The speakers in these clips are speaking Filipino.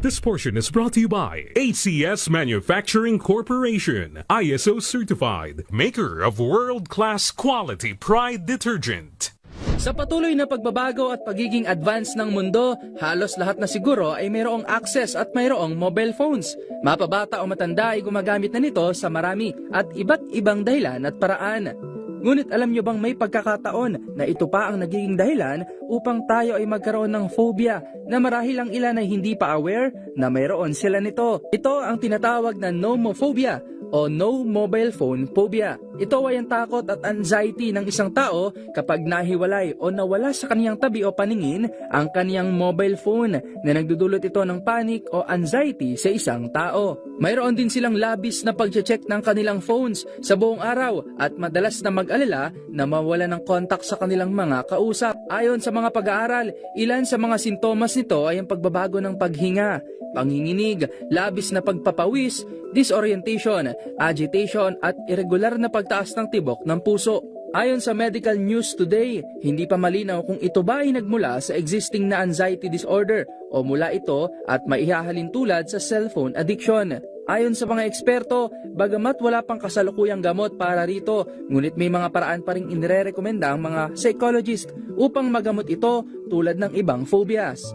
This portion is brought to you by ACS Manufacturing Corporation, ISO certified, maker of world-class quality Pride detergent. Sa patuloy na pagbabago at pagiging advance ng mundo, halos lahat na siguro ay mayroong access at mayroong mobile phones. Mapabata o matanda ay gumagamit na nito sa marami at iba't ibang dahilan at paraan. Ngunit alam nyo bang may pagkakataon na ito pa ang nagiging dahilan upang tayo ay magkaroon ng phobia na marahil ang ilan ay hindi pa aware na mayroon sila nito. Ito ang tinatawag na nomophobia o no mobile phone phobia. Ito ay ang takot at anxiety ng isang tao kapag nahiwalay o nawala sa kaniyang tabi o paningin ang kaniyang mobile phone na nagdudulot ito ng panic o anxiety sa isang tao. Mayroon din silang labis na pag-check ng kanilang phones sa buong araw at madalas na mag-alala na mawala ng contact sa kanilang mga kausap. Ayon sa mga pag-aaral, ilan sa mga sintomas nito ay ang pagbabago ng paghinga, panginginig, labis na pagpapawis, disorientation, agitation at irregular na pagtaas ng tibok ng puso. Ayon sa Medical News Today, hindi pa malinaw kung ito ba ay nagmula sa existing na anxiety disorder o mula ito at maihahalin tulad sa cellphone addiction. Ayon sa mga eksperto, bagamat wala pang kasalukuyang gamot para rito, ngunit may mga paraan pa rin inirerekomenda ang mga psychologist upang magamot ito tulad ng ibang phobias.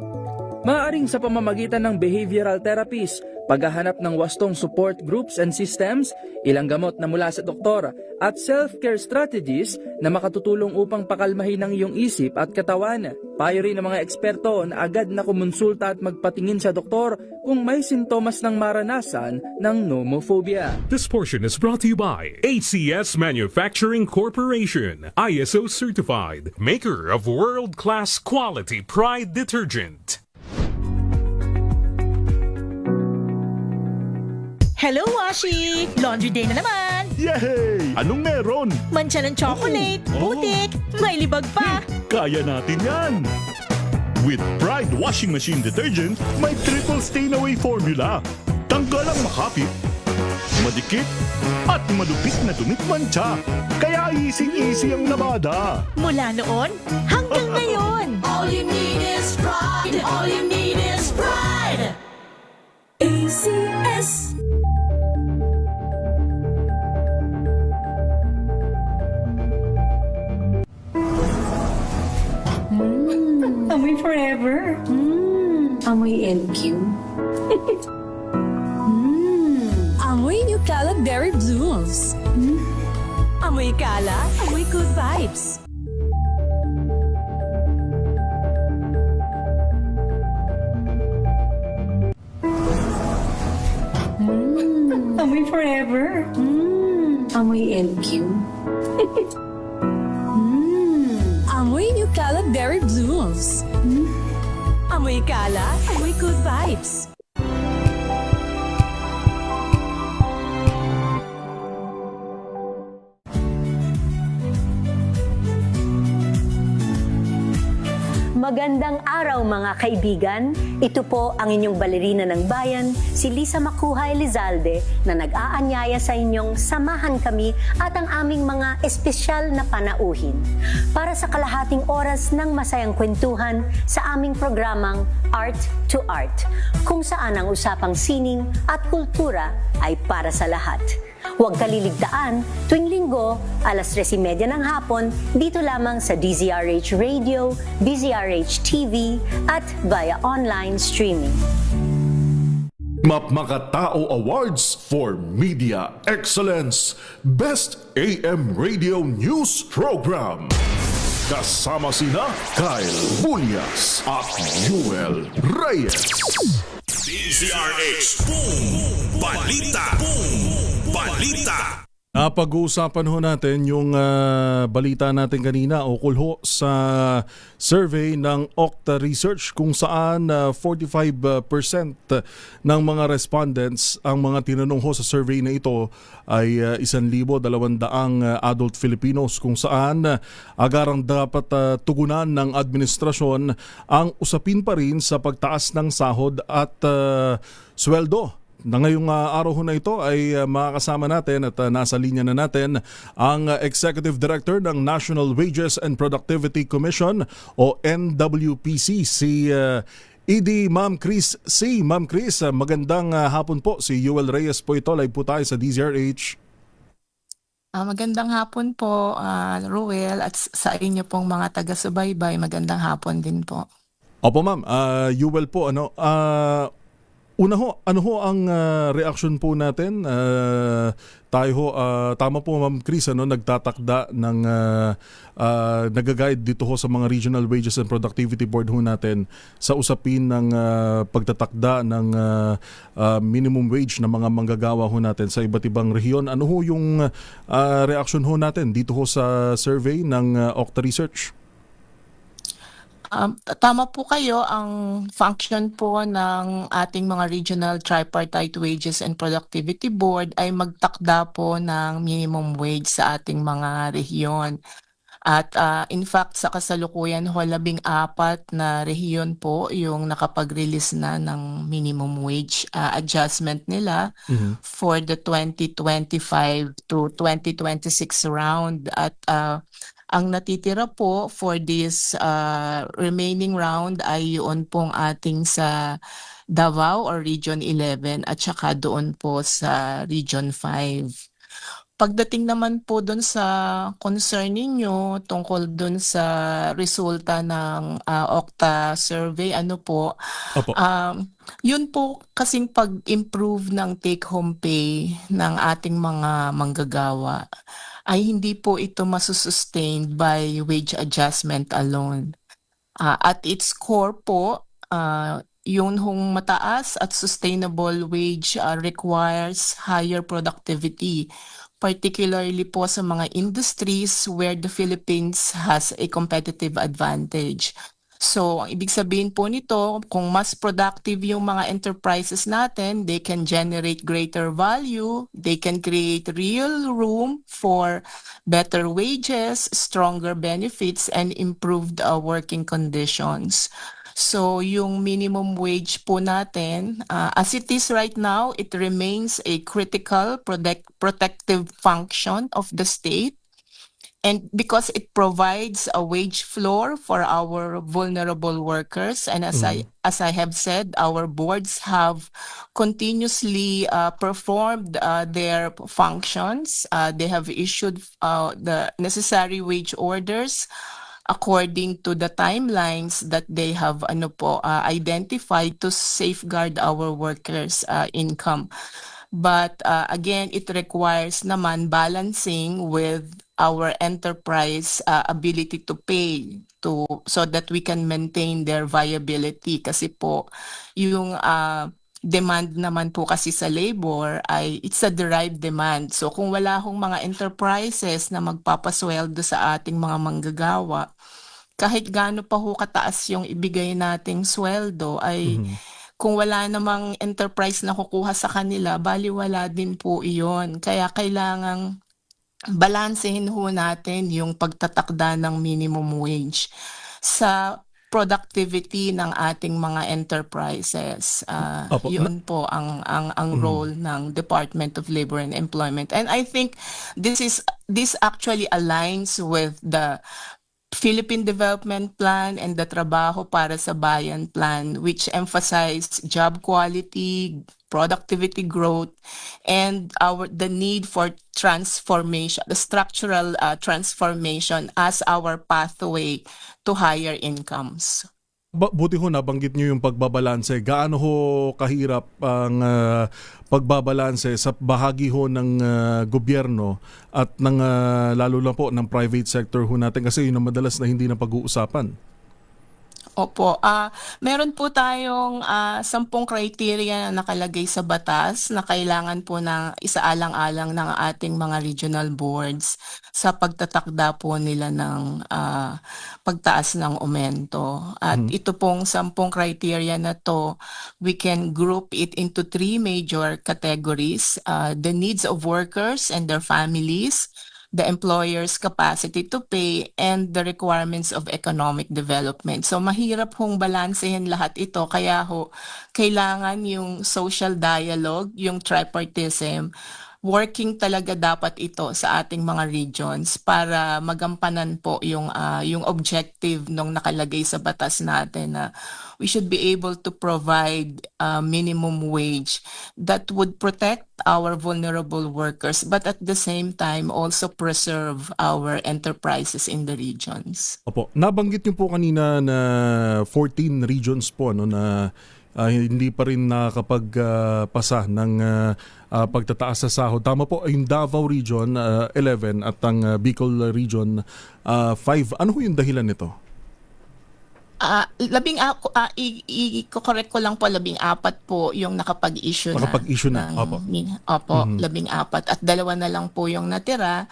Maaaring sa pamamagitan ng behavioral therapies, paghahanap ng wastong support groups and systems, ilang gamot na mula sa doktor, at self-care strategies na makatutulong upang pakalmahin ang iyong isip at katawan. Payo rin ng mga eksperto na agad na kumonsulta at magpatingin sa doktor kung may sintomas ng maranasan ng nomophobia. This portion is brought to you by ACS Manufacturing Corporation, ISO certified, maker of world-class quality Pride detergent. Hello, Washi! Laundry day na naman! Yay! Anong meron? Mancha ng chocolate, putik, may libag pa! Kaya natin yan! With Pride Washing Machine Detergent, may triple stain-away formula. Tanggalang makapit, madikit, at madupit na dumit mancha. Kaya easy-easy ang labada. Mula noon hanggang ngayon! All you need is pride. All you need is pride. ACS. Amoy forever. Amoy LQ. Amoy New Cala Berry Blues. Amoy kala, amoy good vibes. Amoy forever. Amoy LQ. Amoy New Cala Berry Blues. Amoy kala, amoy good vibes. Magandang araw mga kaibigan. Ito po ang inyong balerina ng bayan, si Lisa Makuha Elizalde, na nag-aanyaya sa inyong samahan kami at ang aming mga espesyal na panauhin para sa kalahating oras ng masayang kwentuhan sa aming programang Art to Art, kung saan ang usapang sining at kultura ay para sa lahat. Huwag kaliligtaan, tuwing linggo, alas 3:30 ng hapon, dito lamang sa DZRH Radio, DZRH TV, at via online streaming. Mapmakatao Awards for Media Excellence Best AM Radio News Program. Kasama sina Kyle Bulias at Yuel Reyes. DZRH Boom Balita. Boom Balita. Napag-uusapan ho natin yung balita natin kanina ukol ho sa survey ng Okta Research kung saan 45% ng mga respondents, ang mga tinanong ho sa survey na ito ay 1,200 adult Filipinos, kung saan agarang dapat tugunan ng administrasyon ang usapin pa rin sa pagtaas ng sahod at sweldo. Na ngayong araw ho na ito ay makakasama natin at nasa linya na natin ang Executive Director ng National Wages and Productivity Commission o NWPC, si ED Ma'am Chris C. Ma'am Chris, magandang hapon po. Si Yuel Reyes po ito. Live po tayo sa DZRH. Magandang hapon po, Ruel, at sa inyo pong mga taga-subaybay, magandang hapon din po. Opo ma'am, Yuel po, una ho, ano ho ang reaction po natin? Tayo ho, tama po Ma'am Chris, nagtatakda ng nag-guide dito ho sa mga Regional Wages and Productivity Board ho natin sa usapin ng pagtatakda ng minimum wage ng mga manggagawa ho natin sa iba't ibang rehiyon. Ano ho yung reaction ho natin dito ho sa survey ng Okta Research? Tama po kayo, ang function po ng ating mga Regional Tripartite Wages and Productivity Board ay magtakda po ng minimum wage sa ating mga rehiyon. At in fact, sa kasalukuyan ho, 14 na rehiyon po yung nakapag-release na ng minimum wage adjustment nila for the 2025 to 2026 round. At ang natitira po for this remaining round ay yun pong ating sa Davao or Region 11 at saka doon po sa Region 5. Pagdating naman po doon sa concern ninyo tungkol doon sa resulta ng Okta survey, ano po, yun po kasing pag-improve ng take-home pay ng ating mga manggagawa ay hindi po ito masusustained by wage adjustment alone. At its core po, yun hong mataas at sustainable wage requires higher productivity, particularly po sa mga industries where the Philippines has a competitive advantage. So, ang ibig sabihin po nito, kung mas productive yung mga enterprises natin, they can generate greater value, they can create real room for better wages, stronger benefits, and improved working conditions. So, yung minimum wage po natin, as it is right now, it remains a critical protective function of the state. And because it provides a wage floor for our vulnerable workers, and as I have said, our boards have continuously performed their functions. They have issued the necessary wage orders according to the timelines that they have identified to safeguard our workers' income. But again, it requires naman balancing with our enterprise ability to pay so that we can maintain their viability. Kasi po, yung demand naman po kasi sa labor ay it's a derived demand. So kung wala hong mga enterprises na magpapasweldo sa ating mga manggagawa, kahit gaano pa ho kataas yung ibigay nating sweldo ay kung wala namang enterprise na kukuha sa kanila, baliwala din po iyon. Kaya kailangang balansehin ho natin yung pagtatakda ng minimum wage sa productivity ng ating mga enterprises. Yun po ang role ng Department of Labor and Employment. And I think this actually aligns with the Philippine Development Plan and the Trabaho para sa Bayan Plan, which emphasized job quality, productivity growth, and the need for transformation, the structural transformation as our pathway to higher incomes. Buti ho nabanggit niyo yung pagbabalanse. Gaano ho kahirap ang pagbabalanse sa bahagi ho ng gobyerno at ng lalo na po ng private sector ho natin kasi yun ang madalas na hindi na pag-uusapan. Opo. Meron po tayong 10 criteria na nakalagay sa batas na kailangan po na isaalang-alang ng ating mga regional boards sa pagtatakda po nila ng pagtaas ng aumento. At ito pong 10 criteria na to, we can group it into 3 major categories. The needs of workers and their families, the employer's capacity to pay, and the requirements of economic development. So mahirap hong balansehin lahat ito, kaya ho kailangan yung social dialogue, yung tripartism, working talaga dapat ito sa ating mga regions para magampanan po yung objective nung nakalagay sa batas natin na we should be able to provide minimum wage that would protect our vulnerable workers but at the same time also preserve our enterprises in the regions. Opo, nabanggit niyo po kanina na 14 regions po no na hindi pa rin nakakapagpasa ng pagtataas sa sahod. Tama po, yung Davao Region 11 at ang Bicol Region 5. Ano ho yung dahilan nito? I-correct ko lang po, 14 po yung nakapag-issue na. Opo. Opo, 14. At 2 na lang po yung natira.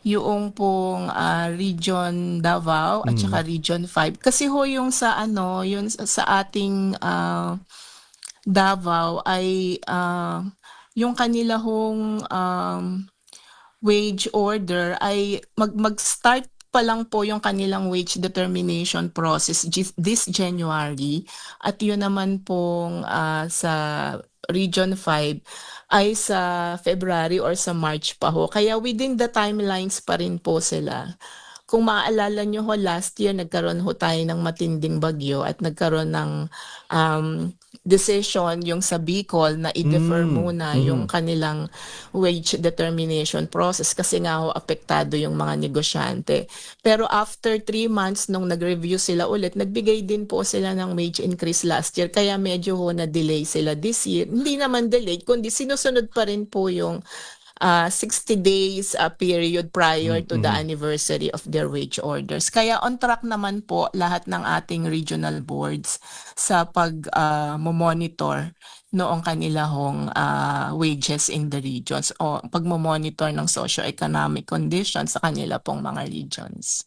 Yung pong Region Davao at saka Region 5. Kasi ho yung sa yung sa ating Davao ay yung kanila hong wage order ay mag-start pa lang po yung kanilang wage determination process this January at yun naman pong sa Region 5 ay sa February or sa March pa ho. Kaya within the timelines pa rin po sila. Kung maaalala nyo ho, last year nagkaroon ho tayo ng matinding bagyo at nagkaroon ng decision yung sa Bicol na i-defer muna yung kanilang wage determination process kasi nga ho apektado yung mga negosyante. Pero after 3 months nung nag-review sila ulit, nagbigay din po sila ng wage increase last year kaya medyo ho na-delay sila this year. Hindi naman delayed kundi sinusunod pa rin po yung 60 days period prior to the anniversary of their wage orders. Kaya on track naman po lahat ng ating regional boards sa pag-monitor noong kanilahong wages in the regions o pag-monitor ng socio-economic conditions sa kanila pong mga regions.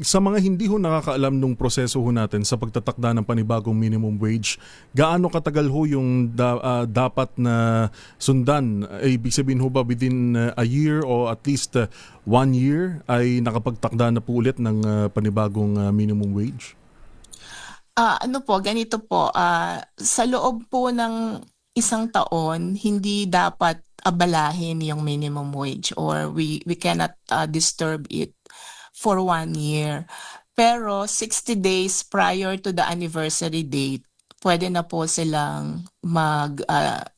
Sa mga hindi ho nakakaalam nung proseso ho natin sa pagtatakda ng panibagong minimum wage, gaano katagal ho yung dapat na sundan? Ibig sabihin ho ba within a year o at least 1 year ay nakapagtakda na po ulit ng panibagong minimum wage? Ganito po, sa loob po ng isang taon, hindi dapat abalahin yung minimum wage or we cannot disturb it for 1 year. Pero 60 days prior to the anniversary date, pwede na po silang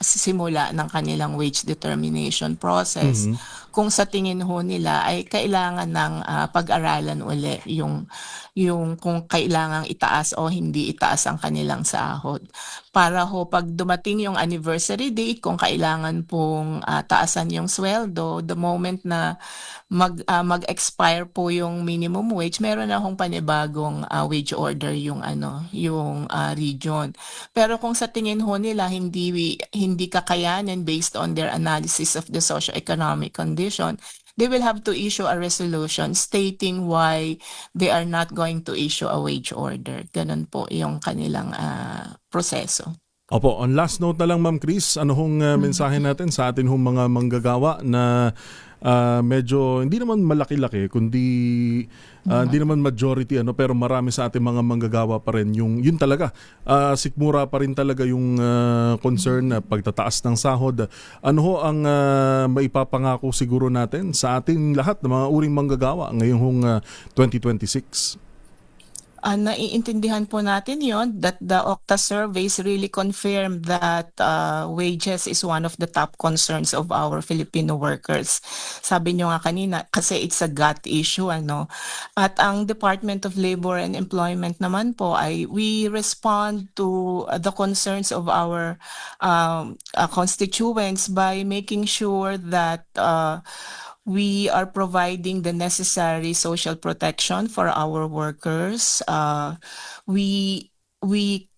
simula ng kanilang wage determination process. Kung sa tingin ho nila ay kailangan ng pag-aralan uli yung kung kailangang itaas o hindi itaas ang kanilang sahod. Para ho pag dumating yung anniversary date, kung kailangan pong taasan yung sweldo, the moment na mag-expire po yung minimum wage, meron na hong panibagong wage order yung region. Pero kung sa tingin ho nila hindi kakayanin based on their analysis of the socio-economic condition, they will have to issue a resolution stating why they are not going to issue a wage order. Ganun po yung kanilang proseso. Opo, on last note na lang Ma'am Chris, ano hong mensahe natin sa atin hong mga manggagawa na medyo hindi naman malaki-laki kundi hindi naman majority pero marami sa ating mga manggagawa pa rin yun talaga sikmura pa rin talaga yung concern na pagtataas ng sahod. Ano ho ang maipapangako siguro natin sa ating lahat ng mga uring manggagawa ngayong 2026? Naiintindihan po natin yon that the Okta surveys really confirm that wages is one of the top concerns of our Filipino workers. Sabi nyo nga kanina, kasi it's a gut issue, At ang Department of Labor and Employment naman po ay we respond to the concerns of our constituents by making sure that we are providing the necessary social protection for our workers. We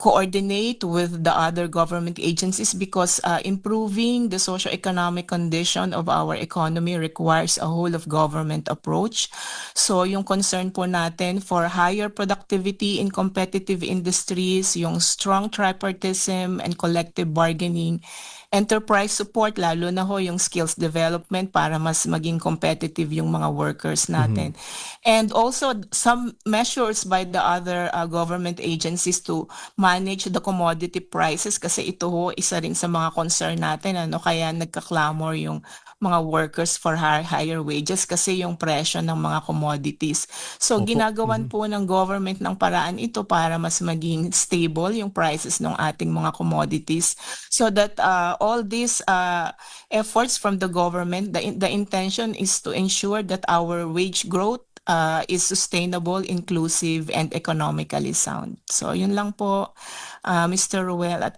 coordinate with the other government agencies because improving the socio-economic condition of our economy requires a whole of government approach. So yung concern po natin for higher productivity in competitive industries, yung strong tripartism and collective bargaining enterprise support, lalo na ho yung skills development para mas maging competitive yung mga workers natin. And also some measures by the other government agencies to manage the commodity prices kasi ito ho isa rin sa mga concern natin, ano, kaya nagka-clamor yung mga workers for higher wages kasi yung presyo ng mga commodities. So ginagawan po ng government ng paraan ito para mas maging stable yung prices ng ating mga commodities so that all these efforts from the government, the intention is to ensure that our wage growth is sustainable, inclusive, and economically sound. So yun lang po, Mr. Ruel at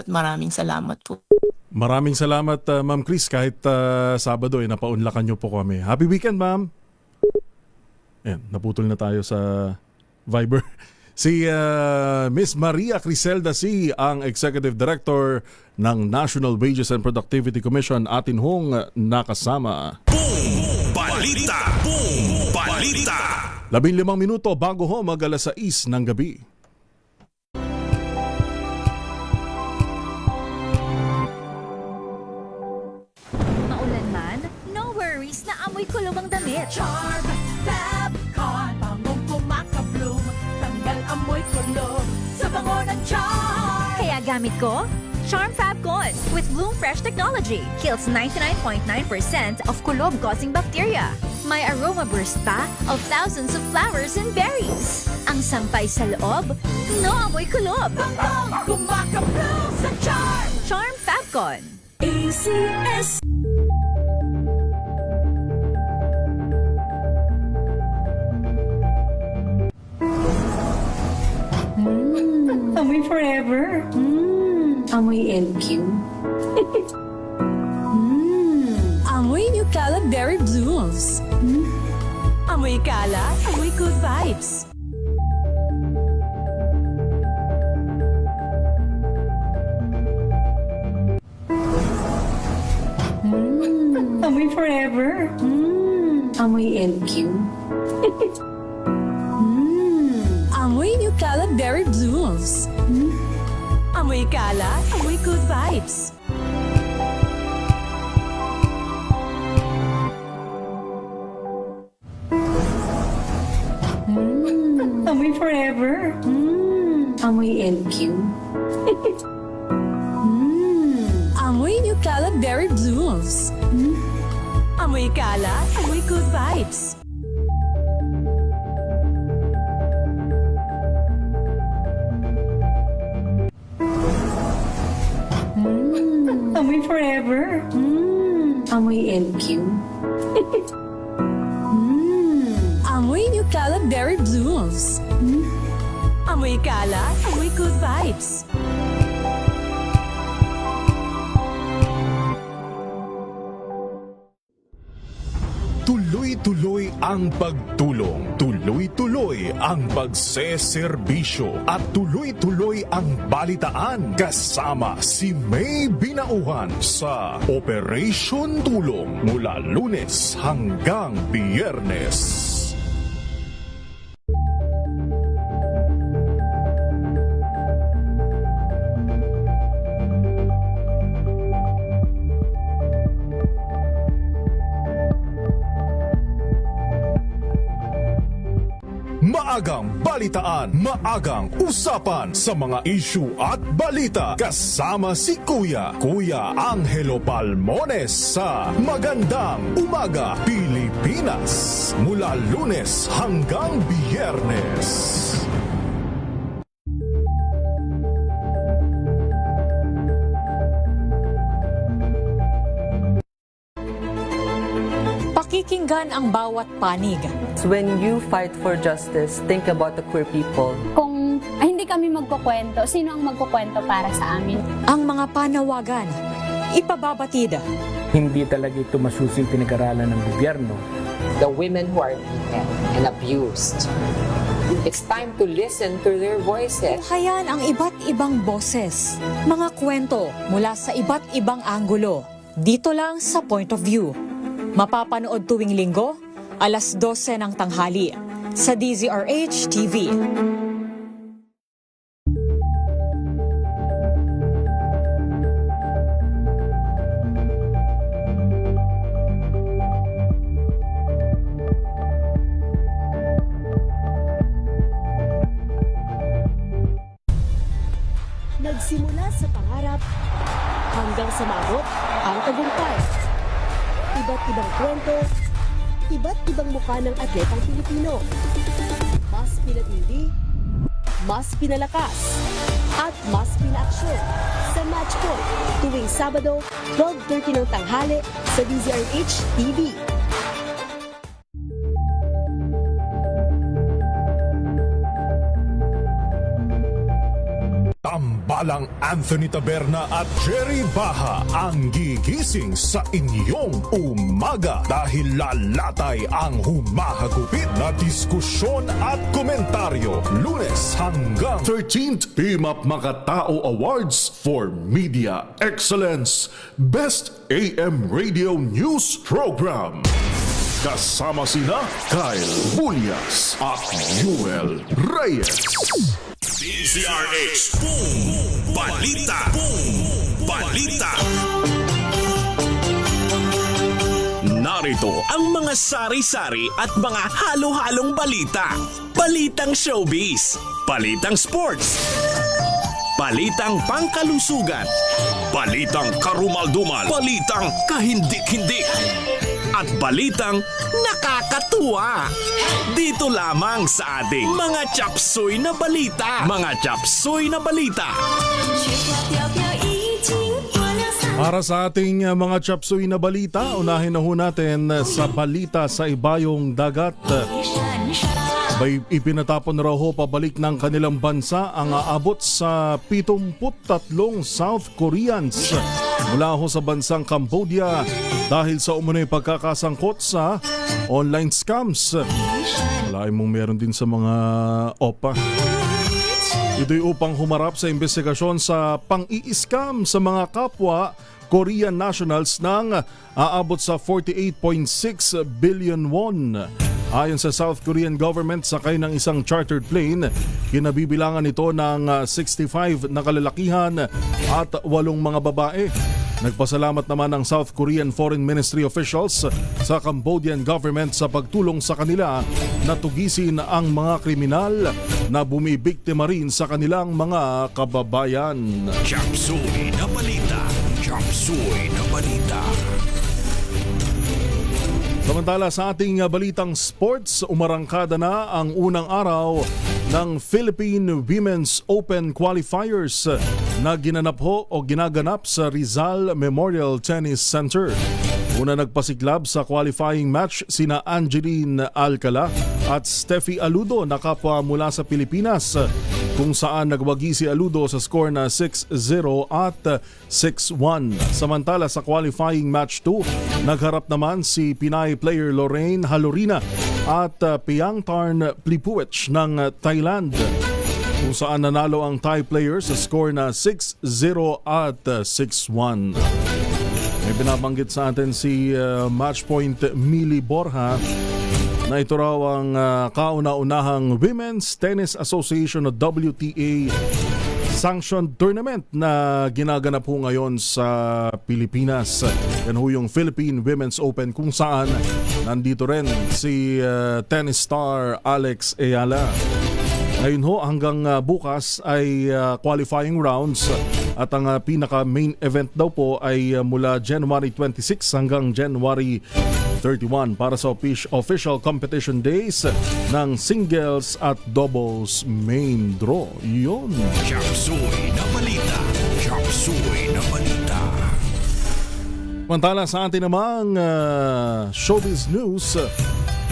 maraming salamat po. Maraming salamat, Ma'am Chris. Kahit Sabado, napaunlakan niyo po kami. Happy weekend, Ma'am! Ayan, naputol na tayo sa Viber. Si Miss Maria Criselda C., ang Executive Director ng National Wages and Productivity Commission, atin hong nakasama. Boom! Balita! Boom! Balita! 15 minuto bago ho mag-alas 6 ng gabi. Maulan man, no worries na amoy kulong ang damit. Charm Fabcon, bangong kumakabloom, tanggal amoy kulog sa bango ng charm. Kaya gamit ko, Charm Fabcon with Bloom Fresh technology. Kills 99.9% of kulob-causing bacteria. May aroma burst pa of thousands of flowers and berries. Ang sampay sa loob, no amoy kulob. Bangong kumakabloom sa charm. Charm Fabcon. ACS. Amoy forever. Amoy LQ. Amoy New Cala Berry Blooms. Amoy Cala, amoy good vibes. Amoy forever. Amoy LQ. Amoy New Cala Berry Blooms. Amoy Cala, amoy good vibes. Amoy forever. Amoy LQ. Amoy New Cala Berry Blooms. Amoy Cala, amoy good vibes. Amoy forever. Amoy LQ. Amoy New Cala Berry Blooms. Amoy Cala, amoy good vibes. Tuloy-tuloy ang pagtulong, tuloy-tuloy ang pagseserbisyo at tuloy-tuloy ang balitaan kasama si May Binauhan sa Operation Tulong mula Lunes hanggang Biyernes. Maagang balitaan, maagang usapan sa mga issue at balita kasama si Kuya Angelo Palmones sa Magandang Umaga Pilipinas mula Lunes hanggang Biyernes. Pakikinggan ang bawat panig. When you fight for justice, think about the queer people. Kung hindi kami magkukwento, sino ang magkukwento para sa amin? Ang mga panawagan, ipababatid. Hindi talaga ito masusing pinag-aralan ng gobyerno. The women who are beaten and abused. It's time to listen to their voices. Tunghayan ang iba't ibang boses, mga kwento mula sa iba't ibang anggulo. Dito lang sa Point of View. Mapapanood tuwing linggo, alas 12 ng tanghali sa DZRH TV. sa maabot ang tagumpay. Iba't ibang kwento, iba't ibang mukha ng atletang Pilipino. Mas pinatindi, mas pinalakas, at mas pinaaksyon sa Match Point tuwing Sabado, 12:30 ng tanghali sa DZRH TV. Tambalang Anthony Taberna at Jerry Baha ang gigising sa inyong umaga dahil lalatay ang humahagupit na diskusyon at komentaryo Lunes hanggang 13th PMAP Makatao Awards for Media Excellence Best AM Radio News Program. Kasama sina Kyle Bulyas at Yuel Reyes. DZRH Boom Balita. Boom Balita. Narito ang mga sari-sari at mga halo-halong balita. Balitang showbiz, balitang sports, balitang pangkalusugan, balitang karumaldumal, balitang kahindik-hindik, at balitang nakakatuwa. Dito lamang sa ating mga chapsuy na balita. Mga chapsuy na balita. Para sa ating mga chapsuy na balita, unahin na ho natin sa balita sa ibayong dagat. Ipinatapon raw ho pabalik ng kanilang bansa ang aabot sa 73 South Koreans mula ho sa bansang Cambodia dahil sa umunoy pagkakasangkot sa online scams. Wala mong meron din sa mga OPA. Ito'y upang humarap sa investigasyon sa pang-i-scam sa mga kapwa Korean nationals ng aabot sa 48.6 billion won. Ayon sa South Korean government, sakay ng isang chartered plane, kinabibilangan ito ng 65 na kalalakihan at 8 mga babae. Nagpasalamat naman ang South Korean Foreign Ministry officials sa Cambodian government sa pagtulong sa kanila na tugisin ang mga kriminal na bumibiktima rin sa kanilang mga kababayan. Chapsuy na balita. Chapsuy na balita. Samantala sa ating balitang sports, umarangkada na ang unang araw ng Philippine Women's Open Qualifiers na ginaganap sa Rizal Memorial Tennis Center. Una nagpasiklab sa qualifying match sina Angeline Alcala at Steffi Aludo na kapwa mula sa Pilipinas, kung saan nagwagi si Aludo sa score na 6-0 at 6-1. Samantala sa qualifying match 2, nagharap naman si Pinay player Lorraine Halorina at Piangtarn Plipuech ng Thailand, kung saan nanalo ang Thai player sa score na 6-0 at 6-1. May binabanggit sa atin si Matchpoint Mili Borja na ito raw ang kauna-unahang Women's Tennis Association o WTA sanctioned tournament na ginaganap ho ngayon sa Pilipinas. Yan ho yung Philippine Women's Open, kung saan nandito rin si tennis star Alex Ayala. Ngayon ho, hanggang bukas ay qualifying rounds at ang pinaka main event daw po ay mula January 26 hanggang January 31 para sa official competition days ng singles at doubles main draw. Yun. Chapsuy na balita. Chapsuy na balita. Mantala sa atin namang showbiz news,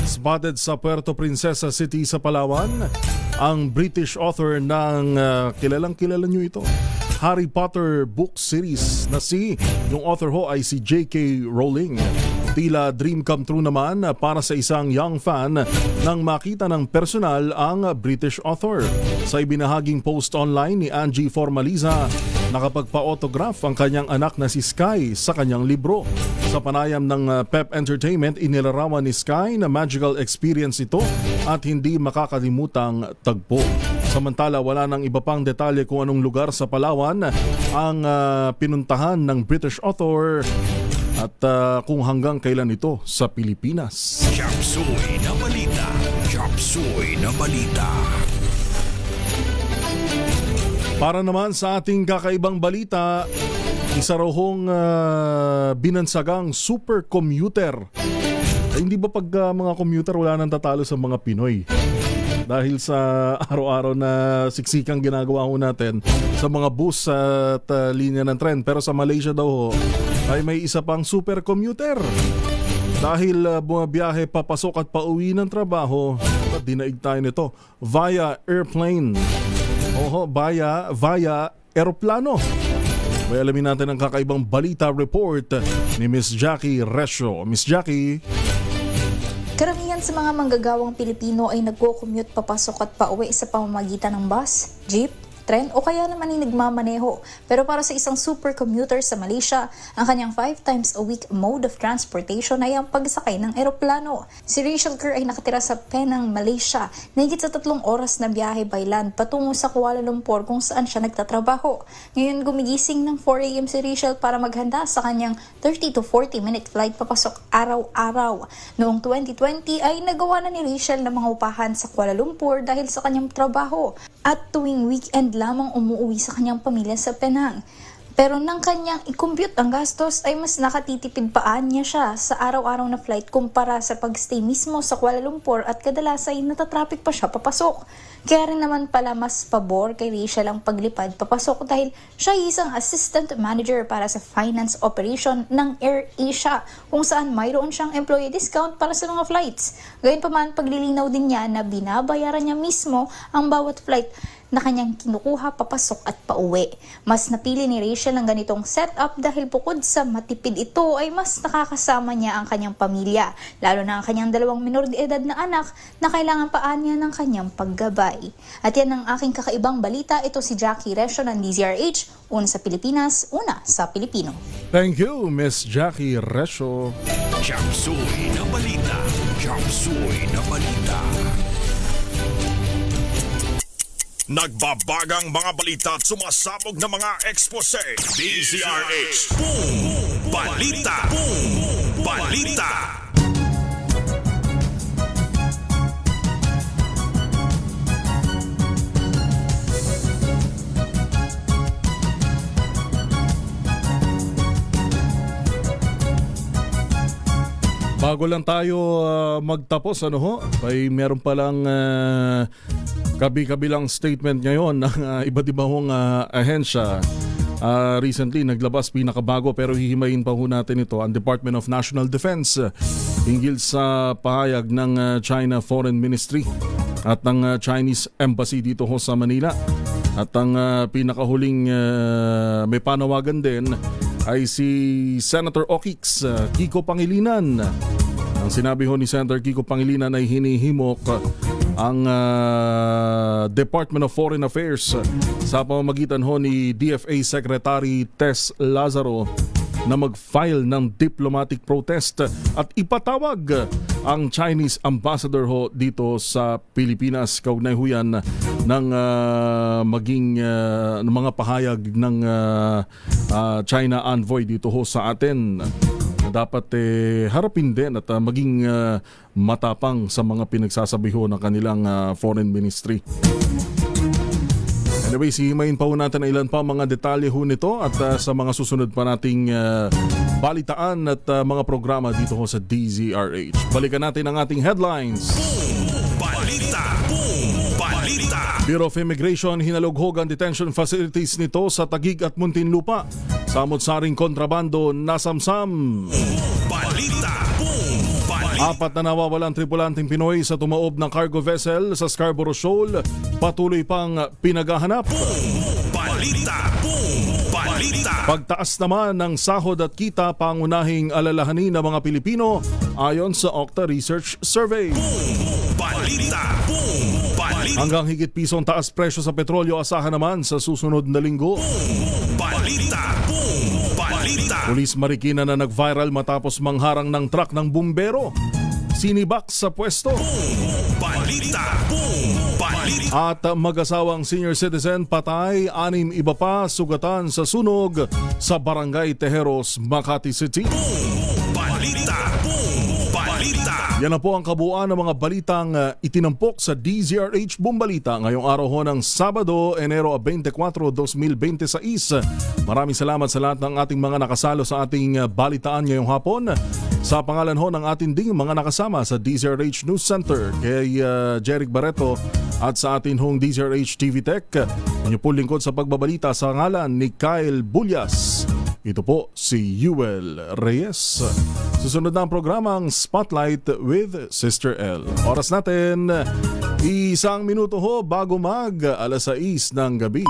spotted sa Puerto Princesa City sa Palawan ang British author ng kilalang-kilala nyo ito, Harry Potter book series na yung author ho ay si J.K. Rowling. Tila dream come true naman para sa isang young fan nang makita ng personal ang British author. Sa ibinahaging post online ni Angie Formaliza, nakapagpa-autograph ang kanyang anak na si Sky sa kanyang libro. Sa panayam ng Pep Entertainment, inilarawan ni Sky na magical experience ito at hindi makakalimutang tagpo. Samantala, wala nang iba pang detalye kung anong lugar sa Palawan ang pinuntahan ng British author at kung hanggang kailan ito sa Pilipinas. Chapsuy na balita. Chapsuy na balita. Para naman sa ating kakaibang balita, Isa raw hong binansagang supercommuter. Ay, hindi ba pag mga commuter wala nang tatalo sa mga Pinoy? Dahil sa araw-araw na siksikang ginagawa ho natin sa mga bus at linya ng tren. Pero sa Malaysia daw ho, ay may isa pang supercommuter. Dahil bumabiyahe papasok at pauwi ng trabaho, dinaig tayo nito via airplane. Oho, via aeroplano. May alamin natin ang kakaibang balita report ni Miss Jackie Resho. Miss Jackie. Karamihan sa mga manggagawang Pilipino ay nagko-commute papasok at pauwi sa pamamagitan ng bus, jeep, tren o kaya naman ay nagmamaneho. Pero para sa isang supercommuter sa Malaysia, ang kanyang 5 times a week mode of transportation ay ang pagsakay ng eroplano. Si Rachel Kerr ay nakatira sa Penang, Malaysia, na higit sa 3 oras na biyahe by land patungo sa Kuala Lumpur kung saan siya nagtatrabaho. Ngayon gumigising ng 4 a.m. si Rachel para maghanda sa kanyang 30 to 40 minute flight papasok araw-araw. Noong 2020 ay nagawa na ni Rachel ng mga upahan sa Kuala Lumpur dahil sa kanyang trabaho at tuwing weekend lamang umuwi sa kanyang pamilya sa Penang. Pero nang kanyang i-compute ang gastos ay mas nakatitipid paan niya siya sa araw-araw na flight kumpara sa pagstay mismo sa Kuala Lumpur at kadalas ay natatraffic pa siya papasok. Kaya rin naman pala mas pabor kay Rachel ang paglipad papasok dahil siya ay isang assistant manager para sa finance operation ng AirAsia kung saan mayroon siyang employee discount para sa mga flights. Gayunpaman paglilinaw din niya na binabayaran niya mismo ang bawat flight na kanyang kinukuha papasok at pauwi. Mas napili ni Rachel ang ganitong setup dahil bukod sa matipid ito ay mas nakakasama niya ang kanyang pamilya, lalo na ang kanyang 2 minor de edad na anak na kailangan paan niya ng kanyang paggabay. At yan ang aking kakaibang balita. Ito si Jackie Resho ng DZRH, una sa Pilipinas, una sa Pilipino. Thank you, Miss Jackie Resho. Chapsuy na balita. Chapsuy na balita. Nagbabagang mga balita at sumasabog na mga ekspose. DZRH. Boom! Balita! Boom! Balita! Bago lang tayo magtapos, ano ho? Ay meron palang kabi-kabilang statement ngayon ng iba't ibang ahensya. Recently, naglabas pinakabago pero hihimayin pa ho natin ito ang Department of National Defense hinggil sa pahayag ng China Foreign Ministry at ng Chinese Embassy dito ho sa Manila. At ang pinakahuling may panawagan din ay si Senator Okix Kiko Pangilinan. Ang sinabi ho ni Senator Kiko Pangilinan ay hinihimok ang Department of Foreign Affairs sa pamamagitan ho ni DFA Secretary Tess Lazaro na mag-file ng diplomatic protest at ipatawag ang Chinese ambassador ho dito sa Pilipinas. Kaugnay ho yan ng maging mga pahayag ng China envoy dito ho sa atin. Dapat harapin din at maging matapang sa mga pinagsasabi ho ng kanilang foreign ministry. Anyway, sihimayin pa ho natin na ilan pa mga detalye ho nito at sa mga susunod pa nating balitaan at mga programa dito ho sa DZRH. Balikan natin ang ating headlines. Balita! Boom! Balita! Bureau of Immigration hinalughog ang detention facilities nito sa Taguig at Muntinlupa. Samot-saring kontrabando nasamsam. Balita! Boom! Balita! 4 na nawawalang tripulanteng Pinoy sa tumaob ng cargo vessel sa Scarborough Shoal patuloy pang pinaghahanap. Balita! Boom! Balita! Pagtaas naman ng sahod at kita pangunahing alalahanin ng mga Pilipino ayon sa Octa Research Survey. Balita! Boom! Balita! Hanggang higit pisong taas presyo sa petrolyo asahan naman sa susunod na linggo. Balita! Boom! Balita! Pulis Marikina na nag-viral matapos mangharang ng truck ng bumbero. Sinibak sa pwesto. Balita! Boom! Balita! At mag-asawang senior citizen patay, 6 iba pa sugatan sa sunog sa Barangay Tejeros, Makati City. Balita! Boom! Balita! Yan na po ang kabuuan ng mga balitang itinampok sa DZRH Bumbalita ngayong araw ho ng Sabado, Enero 24, 2026. Maraming salamat sa lahat ng ating mga nakasalo sa ating balitaan ngayong hapon. Sa pangalan ho ng ating ding mga nakasama sa DZRH News Center, kay Jeric Barreto at sa ating hong DZRH TV Tech, inyo po lingkod sa pagbabalita sa ngalan ni Kyle Bulyas. Ito po si Yuel Reyes. Susunod na ang programang Spotlight with Sister L. Oras natin, 1 minuto ho bago mag 6:00 ng gabi.